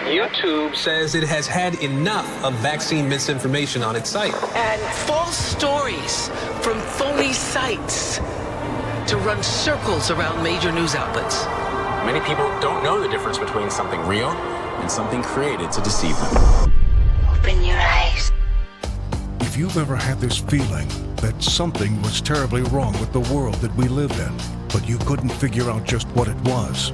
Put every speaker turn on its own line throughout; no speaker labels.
YouTube says it has had enough of vaccine misinformation on its site.
And false stories from phony sites to run circles around major news outlets.
Many people don't know the difference between something real and something created to deceive them.
Open your eyes.
If you've ever had this feeling that something was terribly wrong with the world that we lived in, but you couldn't figure out just what it was,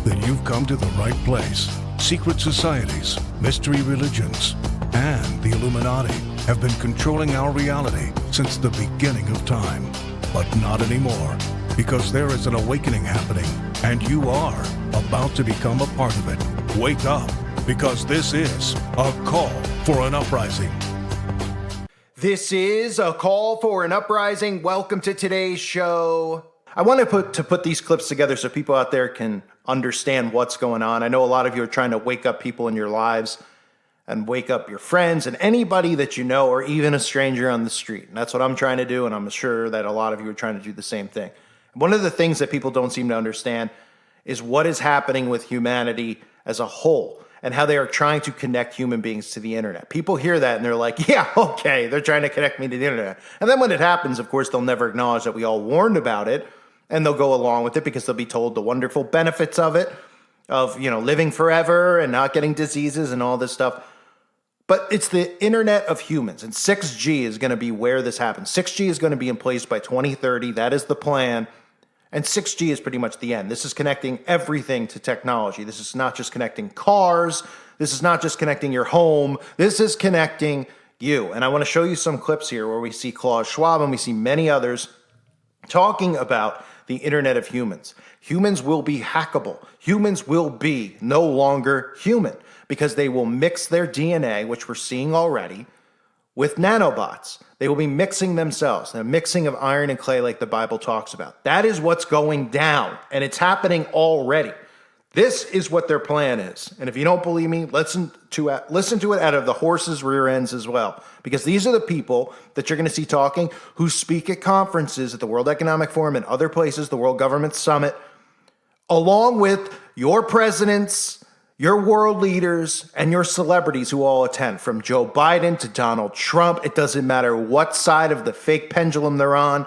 then you've come to the right place. Secret societies, mystery religions, and the Illuminati have been controlling our reality since the beginning of time. But not anymore, because there is an awakening happening, and you are about to become a part of it. Wake up, because this is a call for an uprising.
This is a call for an uprising. Welcome to today's show. I want to put these clips together so people out there can understand what's going on. I know a lot of you are trying to wake up people in your lives and wake up your friends and anybody that you know, or even a stranger on the street. And that's what I'm trying to do, and I'm sure that a lot of you are trying to do the same thing. One of the things that people don't seem to understand is what is happening with humanity as a whole, and how they are trying to connect human beings to the internet. People hear that and they're like, yeah, okay, they're trying to connect me to the internet. And then when it happens, of course, they'll never acknowledge that we all warned about it, and they'll go along with it because they'll be told the wonderful benefits of it, of, you know, living forever and not getting diseases and all this stuff. But it's the internet of humans, and 6G is going to be where this happens. 6G is going to be in place by 2030. That is the plan. And 6G is pretty much the end. This is connecting everything to technology. This is not just connecting cars. This is not just connecting your home. This is connecting you. And I want to show you some clips here where we see Klaus Schwab and we see many others talking about the internet of humans. Humans will be hackable. Humans will be no longer human because they will mix their DNA, which we're seeing already, with nanobots. They will be mixing themselves, a mixing of iron and clay like the Bible talks about. That is what's going down, and it's happening already. This is what their plan is. And if you don't believe me, listen to it out of the horse's rear ends as well. Because these are the people that you're going to see talking who speak at conferences at the World Economic Forum and other places, the World Government Summit, along with your presidents, your world leaders, and your celebrities who all attend, from Joe Biden to Donald Trump. It doesn't matter what side of the fake pendulum they're on.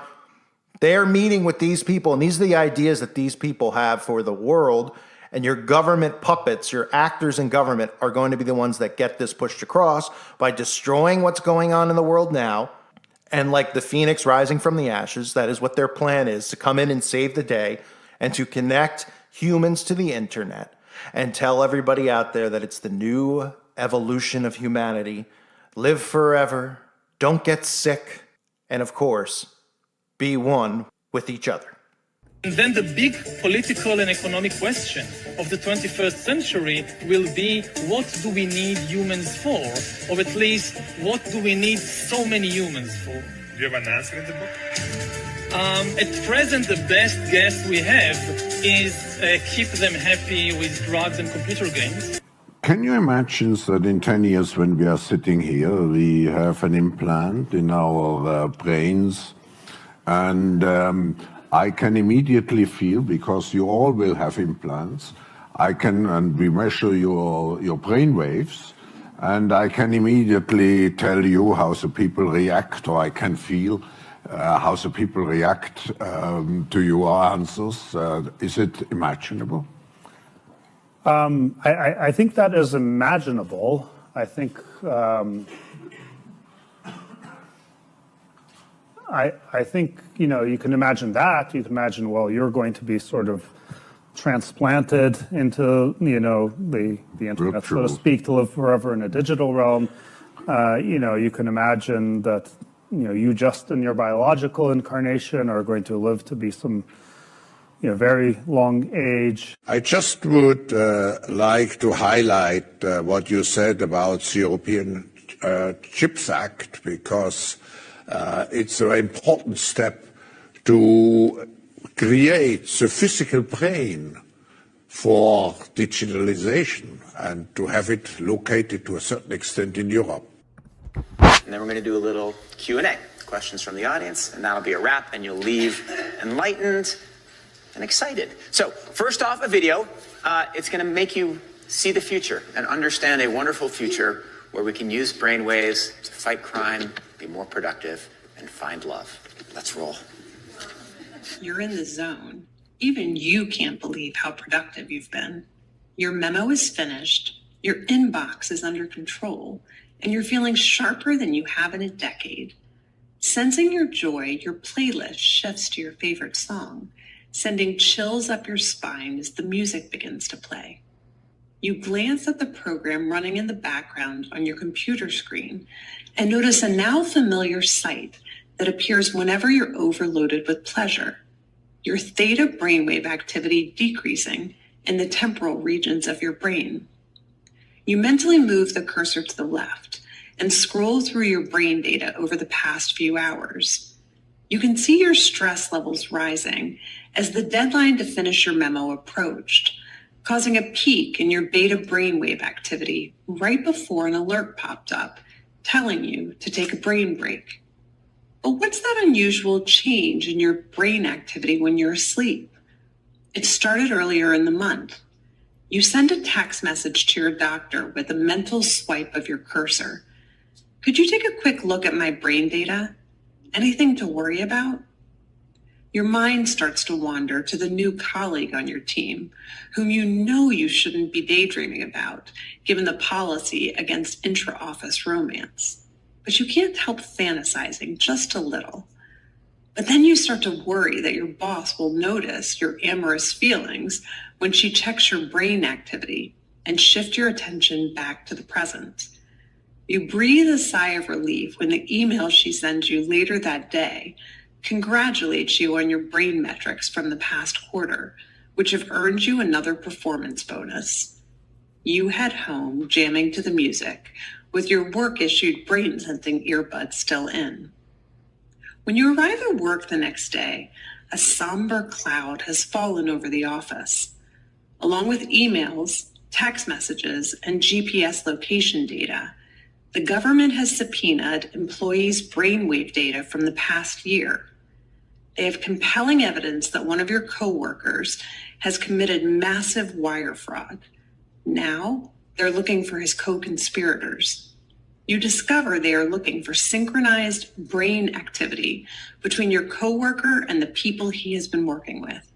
They're meeting with these people, and these are the ideas that these people have for the world. And your government puppets, your actors in government, are going to be the ones that get this pushed across by destroying what's going on in the world now. And like the phoenix rising from the ashes, that is what their plan is, to come in and save the day and to connect humans to the internet and tell everybody out there that it's the new evolution of humanity. Live forever, don't get sick, and of course, be one with each other.
And then the big political and economic question of the 21st century will be, what do we need humans for? Or at least, what do we need so many humans for?
Do you have an answer in the book?
At present, the best guess we have is keep them happy with drugs and computer games.
Can you imagine that in 10 years when we are sitting here, we have an implant in our brains, and I can immediately feel, because you all will have implants, and we measure your brain waves, and I can immediately tell you how the people react, or I can feel how the people react to your answers. Is it imaginable?
I think that is imaginable. I think I think, you know, you can imagine that. You can imagine, well, you're going to be sort of transplanted into, you know, the internet, so to speak, to live forever in a digital realm. You know, you can imagine that, you know, you just in your biological incarnation are going to live to be some, you know, very long age.
I just would like to highlight what you said about the European Chips Act, because it's an important step to create the physical brain for digitalization and to have it located to a certain extent in Europe.
And then we're going to do a little Q&A, questions from the audience, and that'll be a wrap, and you'll leave enlightened and excited. So first off, a video. It's going to make you see the future and understand a wonderful future where we can use brainwaves to fight crime, be more productive, and find love. Let's roll.
You're in the zone. Even you can't believe how productive you've been. Your memo is finished, your inbox is under control, and you're feeling sharper than you have in a decade. Sensing your joy, your playlist shifts to your favorite song, sending chills up your spine as the music begins to play. You glance at the program running in the background on your computer screen and notice a now familiar sight that appears whenever you're overloaded with pleasure. Your theta brainwave activity decreasing in the temporal regions of your brain. You mentally move the cursor to the left and scroll through your brain data over the past few hours. You can see your stress levels rising as the deadline to finish your memo approached, causing a peak in your beta brainwave activity right before an alert popped up, telling you to take a brain break. But what's that unusual change in your brain activity when you're asleep? It started earlier in the month. You send a text message to your doctor with a mental swipe of your cursor. Could you take a quick look at my brain data? Anything to worry about? Your mind starts to wander to the new colleague on your team, whom you know you shouldn't be daydreaming about, given the policy against intra-office romance. But you can't help fantasizing just a little. But then you start to worry that your boss will notice your amorous feelings when she checks your brain activity and shift your attention back to the present. You breathe a sigh of relief when the email she sends you later that day congratulates you on your brain metrics from the past quarter, which have earned you another performance bonus. You head home jamming to the music with your work-issued brain-sensing earbuds still in. When you arrive at work the next day, a somber cloud has fallen over the office. Along with emails, text messages, and GPS location data, the government has subpoenaed employees' brainwave data from the past year. They have compelling evidence that one of your coworkers has committed massive wire fraud. Now, they're looking for his co-conspirators. You discover they are looking for synchronized brain activity between your coworker and the people he has been working with.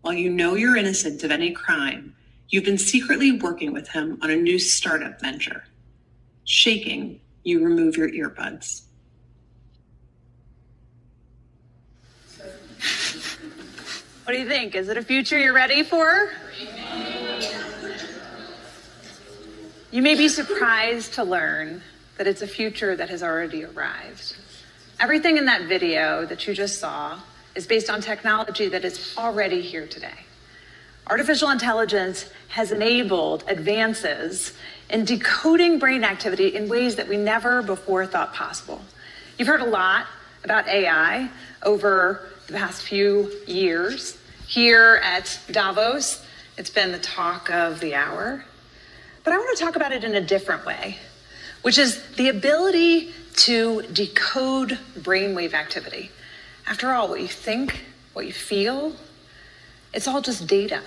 While you know you're innocent of any crime, you've been secretly working with him on a new startup venture. Shaking, you remove your earbuds.
What do you think? Is it a future you're ready for? You may be surprised to learn that it's a future that has already arrived. Everything in that video that you just saw is based on technology that is already here today. Artificial intelligence has enabled advances in decoding brain activity in ways that we never before thought possible. You've heard a lot about AI over the past few years. Here at Davos, it's been the talk of the hour. But I want to talk about it in a different way, which is the ability to decode brainwave activity. After all, what you think, what you feel, it's all just data.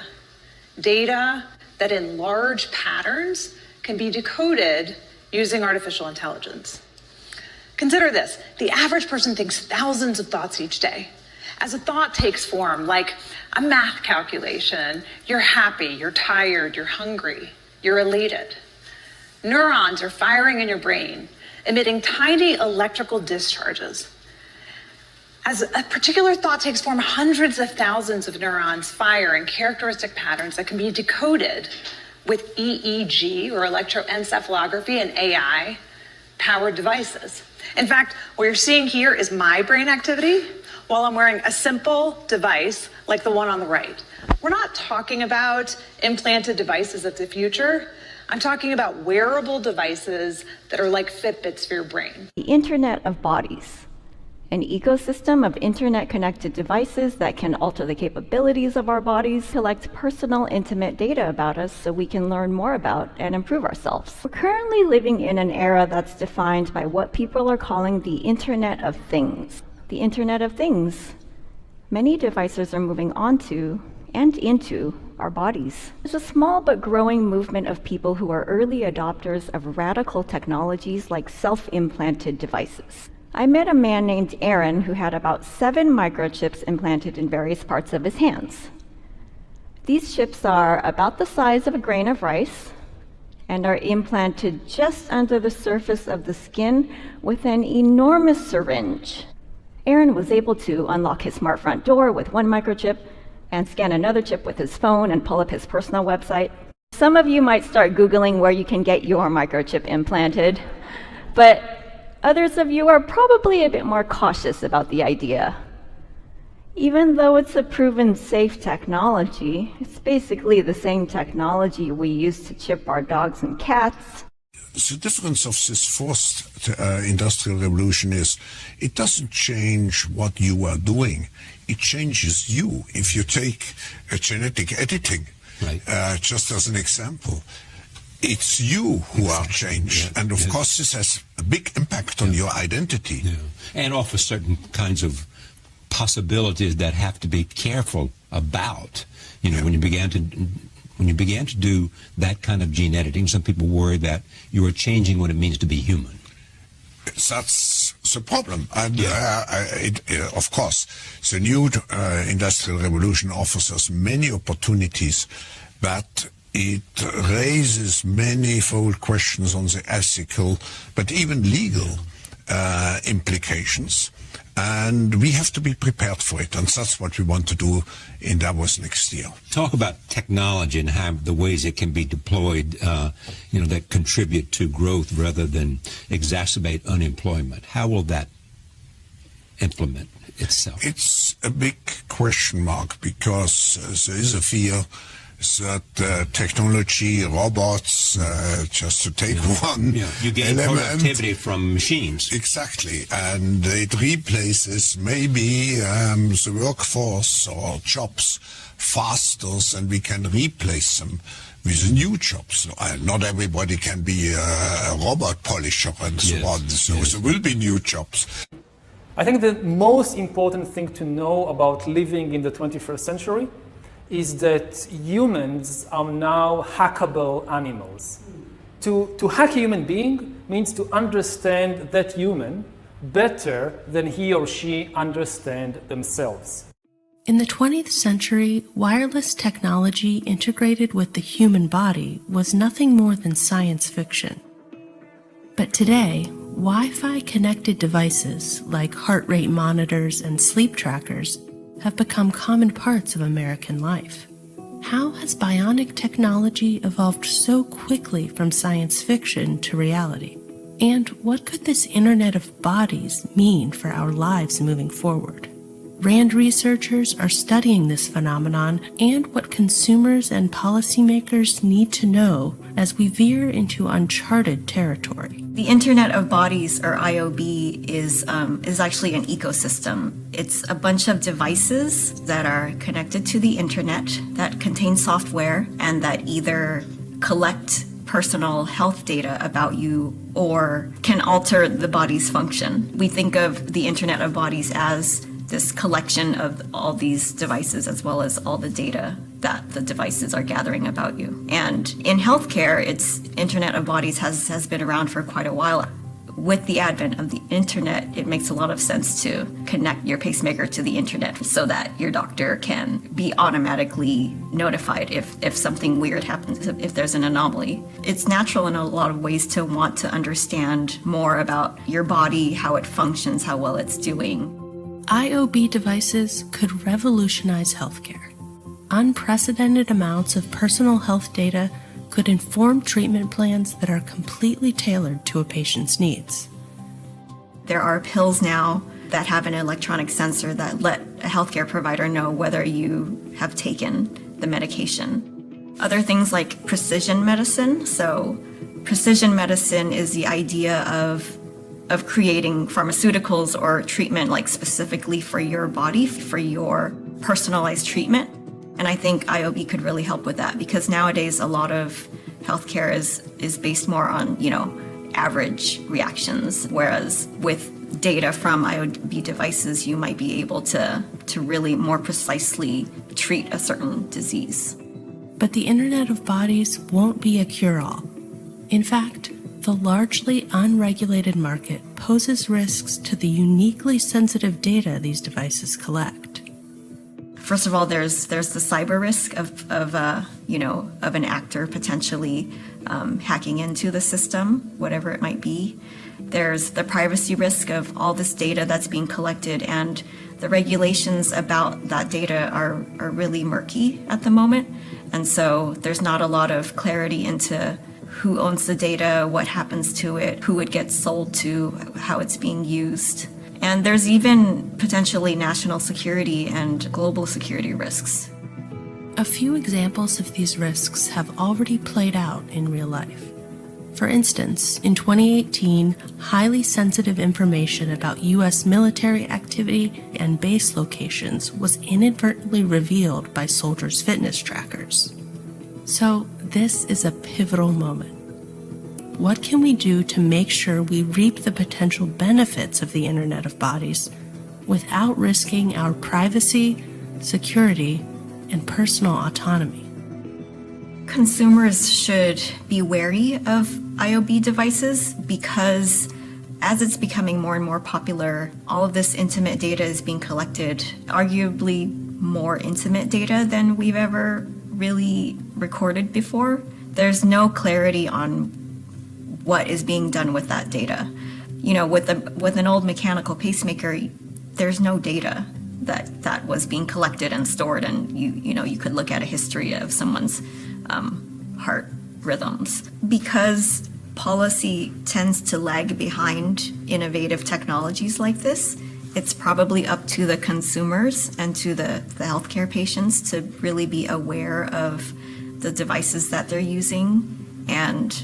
Data that in large patterns can be decoded using artificial intelligence. Consider this, the average person thinks thousands of thoughts each day. As a thought takes form, like a math calculation, you're happy, you're tired, you're hungry, you're elated. Neurons are firing in your brain, emitting tiny electrical discharges. As a particular thought takes form, hundreds of thousands of neurons fire in characteristic patterns that can be decoded with EEG, or electroencephalography, and AI-powered devices. In fact, what you're seeing here is my brain activity while I'm wearing a simple device like the one on the right. We're not talking about implanted devices of the future. I'm talking about wearable devices that are like Fitbits for your brain.
The Internet of Bodies, an ecosystem of internet-connected devices that can alter the capabilities of our bodies, collect personal, intimate data about us so we can learn more about and improve ourselves. We're currently living in an era that's defined by what people are calling the Internet of Things. The Internet of Things. Many devices are moving onto and into our bodies. There's a small but growing movement of people who are early adopters of radical technologies like self-implanted devices. I met a man named Aaron who had about 7 microchips implanted in various parts of his hands. These chips are about the size of a grain of rice and are implanted just under the surface of the skin with an enormous syringe. Aaron was able to unlock his smart front door with 1 microchip and scan another chip with his phone and pull up his personal website. Some of you might start Googling where you can get your microchip implanted, but others of you are probably a bit more cautious about the idea. Even though it's a proven safe technology, it's basically the same technology we use to chip our dogs and cats.
The difference of this fourth industrial revolution is it doesn't change what you are doing. It changes you. If you take a genetic editing, just as an example, it's you who are changed. And of course, this has a big impact on your identity.
And offers certain kinds of possibilities that have to be careful about. You know, when you began to do that kind of gene editing, some people worry that you are changing what it means to be human.
That's the problem. And of course, the new industrial revolution offers us many opportunities, but it raises manifold questions on the ethical, but even legal implications. And we have to be prepared for it, and that's what we want to do in Davos next year.
Talk about technology and how the ways it can be deployed, that contribute to growth rather than exacerbate unemployment. How will that implement itself?
It's a big question mark because there is a fear that technology, robots, just to take one
you gain productivity from machines.
Exactly, and it replaces maybe the workforce or jobs faster than we can replace them with new jobs. Not everybody can be a robot polisher and so on, so there will be new jobs.
I think the most important thing to know about living in the 21st century is that humans are now hackable animals. To hack a human being means to understand that human better than he or she understand themselves.
In the 20th century, wireless technology integrated with the human body was nothing more than science fiction. But today, Wi-Fi connected devices like heart rate monitors and sleep trackers have become common parts of American life. How has bionic technology evolved so quickly from science fiction to reality? And what could this Internet of Bodies mean for our lives moving forward? RAND researchers are studying this phenomenon and what consumers and policymakers need to know as we veer into uncharted territory.
The Internet of Bodies, or IOB, is actually an ecosystem. It's a bunch of devices that are connected to the internet that contain software and that either collect personal health data about you or can alter the body's function. We think of the Internet of Bodies as this collection of all these devices as well as all the data that the devices are gathering about you. And in healthcare, Internet of Bodies has been around for quite a while. With the advent of the internet, it makes a lot of sense to connect your pacemaker to the internet so that your doctor can be automatically notified if something weird happens, if there's an anomaly. It's natural in a lot of ways to want to understand more about your body, how it functions, how well it's doing.
IOB devices could revolutionize healthcare. Unprecedented amounts of personal health data could inform treatment plans that are completely tailored to a patient's needs.
There are pills now that have an electronic sensor that let a healthcare provider know whether you have taken the medication. Other things like precision medicine. So precision medicine is the idea of creating pharmaceuticals or treatment like specifically for your body, for your personalized treatment. And I think IOB could really help with that because nowadays a lot of healthcare is based more on, average reactions, whereas with data from IOB devices, you might be able to really more precisely treat a certain disease.
But the Internet of Bodies won't be a cure-all. In fact, the largely unregulated market poses risks to the uniquely sensitive data these devices collect.
First of all, there's the cyber risk of an actor potentially hacking into the system, whatever it might be. There's the privacy risk of all this data that's being collected, and the regulations about that data are really murky at the moment. And so there's not a lot of clarity into who owns the data, what happens to it, who it gets sold to, how it's being used. And there's even potentially national security and global security risks.
A few examples of these risks have already played out in real life. For instance, in 2018, highly sensitive information about U.S. military activity and base locations was inadvertently revealed by soldiers' fitness trackers. So, this is a pivotal moment. What can we do to make sure we reap the potential benefits of the Internet of Bodies without risking our privacy, security, and personal autonomy?
Consumers should be wary of IoB devices because as it's becoming more and more popular, all of this intimate data is being collected, arguably more intimate data than we've ever really recorded before. There's no clarity on what is being done with that data. You know, with an old mechanical pacemaker, there's no data that was being collected and stored, and you could look at a history of someone's heart rhythms. Because policy tends to lag behind innovative technologies like this, it's probably up to the consumers and to the healthcare patients to really be aware of the devices that they're using and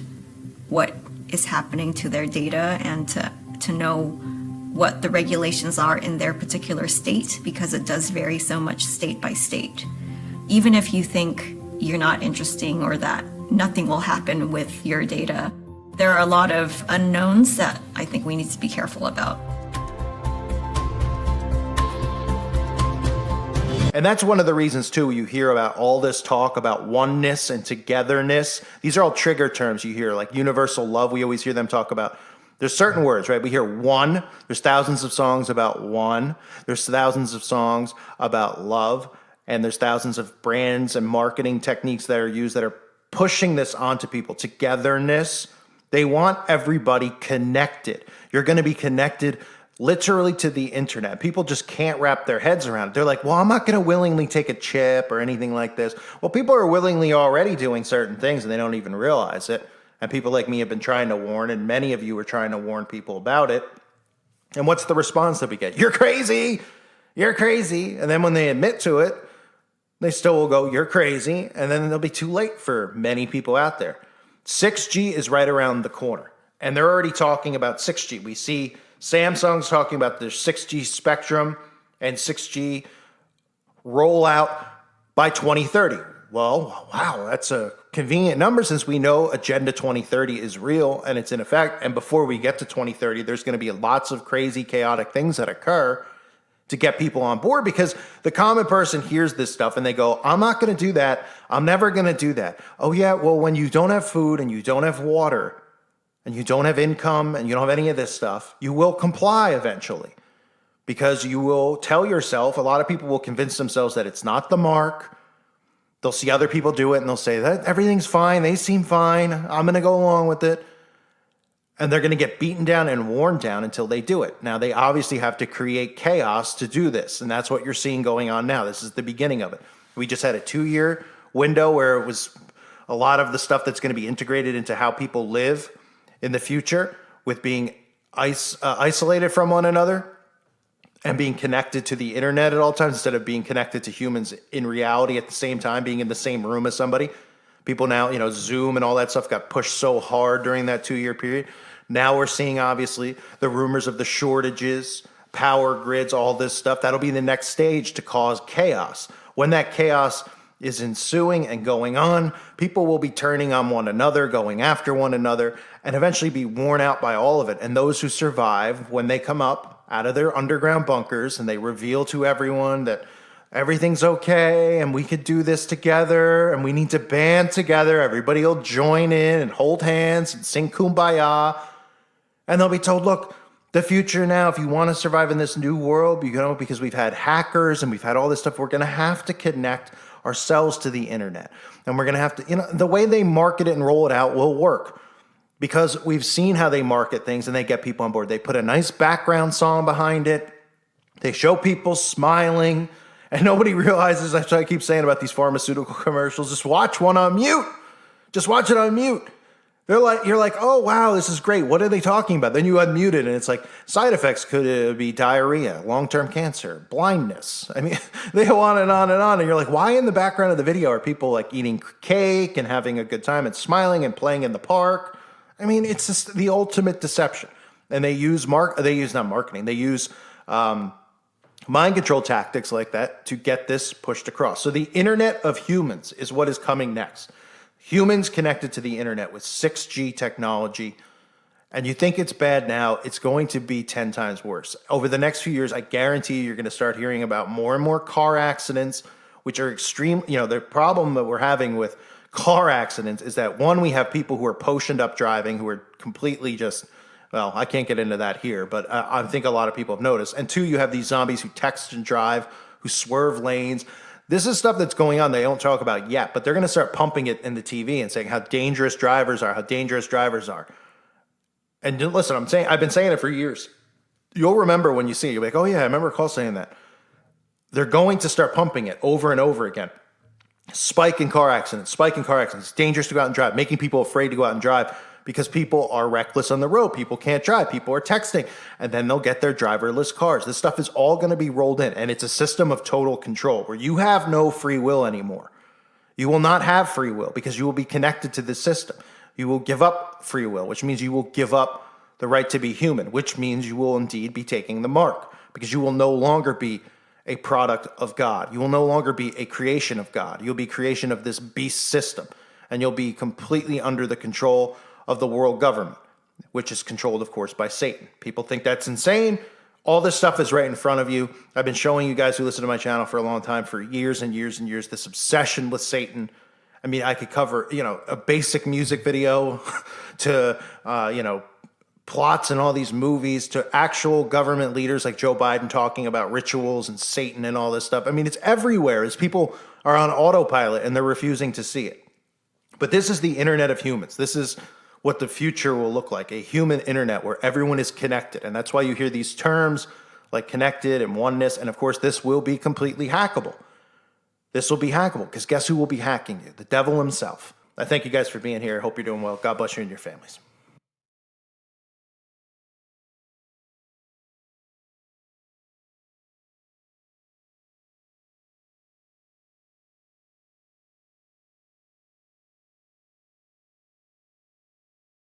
what is happening to their data, and to know what the regulations are in their particular state, because it does vary so much state by state. Even if you think you're not interesting or that nothing will happen with your data, there are a lot of unknowns that I think we need to be careful about.
And that's one of the reasons, too, you hear about all this talk about oneness and togetherness. These are all trigger terms you hear, like universal love. We always hear them talk about. There's certain words, right? We hear one. There's thousands of songs about one. There's thousands of songs about love. And there's thousands of brands and marketing techniques that are used that are pushing this onto people. Togetherness. They want everybody connected. You're going to be connected literally to the internet. People just can't wrap their heads around it. They're like, well, I'm not going to willingly take a chip or anything like this. Well, people are willingly already doing certain things and they don't even realize it. And people like me have been trying to warn, and many of you are trying to warn people about it. And what's the response that we get? You're crazy. You're crazy. And then when they admit to it, they still will go, you're crazy. And then it'll be too late for many people out there. 6G is right around the corner. And they're already talking about 6G. We see Samsung's talking about their 6G spectrum and 6G rollout by 2030. Well, wow, that's a convenient number since we know Agenda 2030 is real and it's in effect. And before we get to 2030, there's going to be lots of crazy, chaotic things that occur to get people on board, because the common person hears this stuff and they go, I'm not going to do that. I'm never going to do that. Oh, yeah, well, when you don't have food and you don't have water and you don't have income and you don't have any of this stuff, you will comply eventually, because you will tell yourself, a lot of people will convince themselves that it's not the mark. They'll see other people do it and they'll say that everything's fine. They seem fine. I'm going to go along with it. And they're going to get beaten down and worn down until they do it. Now, they obviously have to create chaos to do this. And that's what you're seeing going on now. This is the beginning of it. We just had a 2-year window where it was a lot of the stuff that's going to be integrated into how people live in the future, with being isolated from one another and being connected to the internet at all times instead of being connected to humans in reality at the same time, being in the same room as somebody. People now, Zoom and all that stuff got pushed so hard during that 2-year period. Now we're seeing, obviously, the rumors of the shortages, power grids, all this stuff. That'll be the next stage to cause chaos. When that chaos is ensuing and going on, people will be turning on one another, going after one another, and eventually be worn out by all of it. And those who survive, when they come up out of their underground bunkers and they reveal to everyone that everything's okay and we could do this together and we need to band together. Everybody will join in and hold hands and sing Kumbaya. And they'll be told, look, the future now, if you want to survive in this new world, because we've had hackers and we've had all this stuff, we're going to have to connect ourselves to the internet. And we're going to have to, the way they market it and roll it out will work. Because we've seen how they market things and they get people on board. They put a nice background song behind it. They show people smiling. And nobody realizes, that's what I keep saying about these pharmaceutical commercials, just watch one on mute. Just watch it on mute. You're like, oh, wow, this is great. What are they talking about? Then you unmute it, and it's like, side effects could be diarrhea, long-term cancer, blindness. I mean, they go on and on and on. And you're like, why in the background of the video are people like eating cake and having a good time and smiling and playing in the park? I mean, it's just the ultimate deception. And they use mind control tactics like that to get this pushed across. So the Internet of Humans is what is coming next. Humans connected to the internet with 6G technology. And you think it's bad now, it's going to be 10 times worse. Over the next few years, I guarantee you're going to start hearing about more and more car accidents, which are extreme. The problem that we're having with car accidents is that, one, we have people who are potioned up driving, who are completely just, well, I can't get into that here, but I think a lot of people have noticed. And two, you have these zombies who text and drive, who swerve lanes. This is stuff that's going on they don't talk about yet, but they're going to start pumping it in the TV and saying how dangerous drivers are, And listen, I've been saying it for years. You'll remember when you see it. You'll be like, oh yeah, I remember Cole saying that. They're going to start pumping it over and over again. Spike in car accidents. It's dangerous to go out and drive, making people afraid to go out and drive because people are reckless on the road. People can't drive. People are texting. And then they'll get their driverless cars. This stuff is all going to be rolled in. And it's a system of total control where you have no free will anymore. You will not have free will because you will be connected to this system. You will give up free will, which means you will give up the right to be human, which means you will indeed be taking the mark because you will no longer be a product of God. You will no longer be a creation of God. You'll be creation of this beast system. And you'll be completely under the control of the world government, which is controlled, of course, by Satan. People think that's insane. All this stuff is right in front of you. I've been showing you guys who listen to my channel for a long time, for years and years and years, this obsession with Satan. I mean, I could cover, a basic music video to, plots in all these movies to actual government leaders like Joe Biden talking about rituals and Satan and all this stuff. I mean, it's everywhere as people are on autopilot and they're refusing to see it. But this is the Internet of Humans. This is what the future will look like, a human internet where everyone is connected. And that's why you hear these terms like connected and oneness. And of course, this will be completely hackable. This will be hackable because guess who will be hacking you? The devil himself. I thank you guys for being here. I hope you're doing well. God bless you and your families.